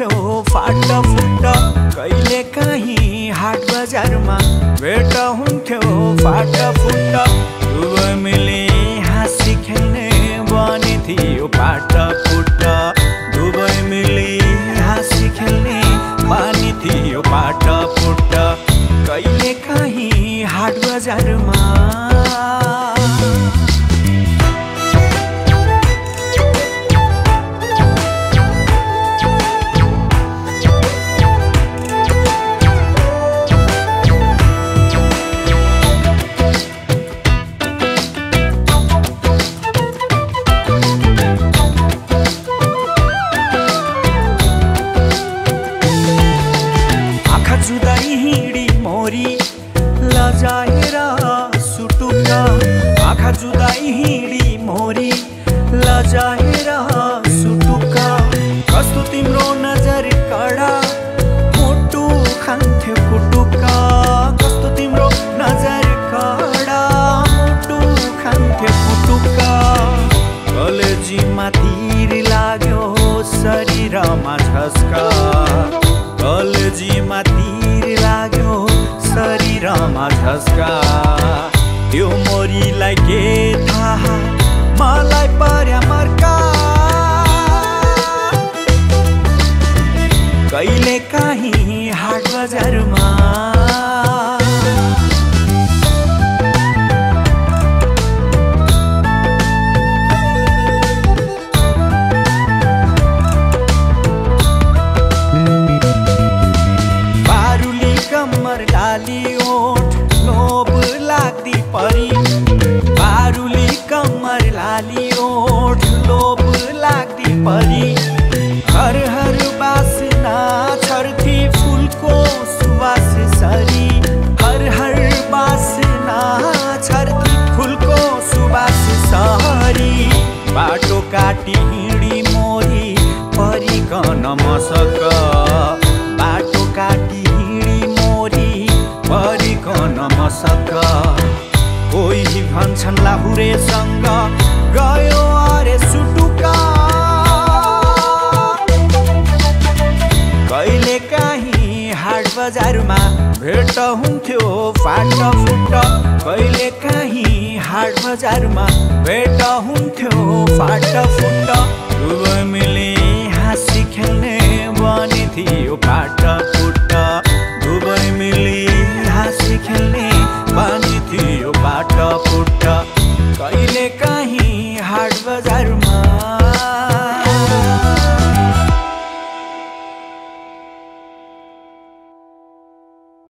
हुन्थ्यो फाटफुट कहिले काहीँ हाट बजारमा भेट हुन्थ्यो फाटफुट दुवै मिली हाँसी खेल्ने बने थियो फाटफुट दुवै मिली हाँसी खेल्ने बने थियो फाटफुट कहिले काहीँ हाट बजारमा जुदाई हिँडी मोरी लजाएर सुटुक्क आँखा जुदाई हिँडी मोरी लजाएर सुटुक्क कस्तो तिम्रो नजर कडा मुटु खान्थ्यो कुटुक्क कस्तो तिम्रो नजर कडा मुटु खान्थ्यो कुटुक्क कलेजीमा तीर लाग्यो शरीरमा झस्का कलेजीमा तीर लाग्यो शरीरमा झस्का त्यो मोरीलाई के थाहा मलाई पर्या मर्का कहिले काहीँ हाट बजारमा लाली ओठ लोभ लाग्दी परी बारुली कम्मर लाली ओठ लोभ लाग्दी परी हर हर बासना छर्थी फुलको सुवास सरी हर हर बासना छर्थी फुलको सुवास सरी बाटो काटी हिँडी मोरी परिकन मसक बाटो काटी परिकन मसक कोही भन्छन् लाहुरेसँग गयो अरे सुटुका कहिले काहीँ हाट बजारमा भेट हुन्थ्यो फाटफुट कहिले काहीँ हाट बजारमा भेट हुन्थ्यो फाटफुट दुवै मिली हाँसी खेल्ने बने थियो फाटफुट दुवै मिली हाँसी खेल्ने बानी थियो फाटफुट कहिले काहीँ हाट बजार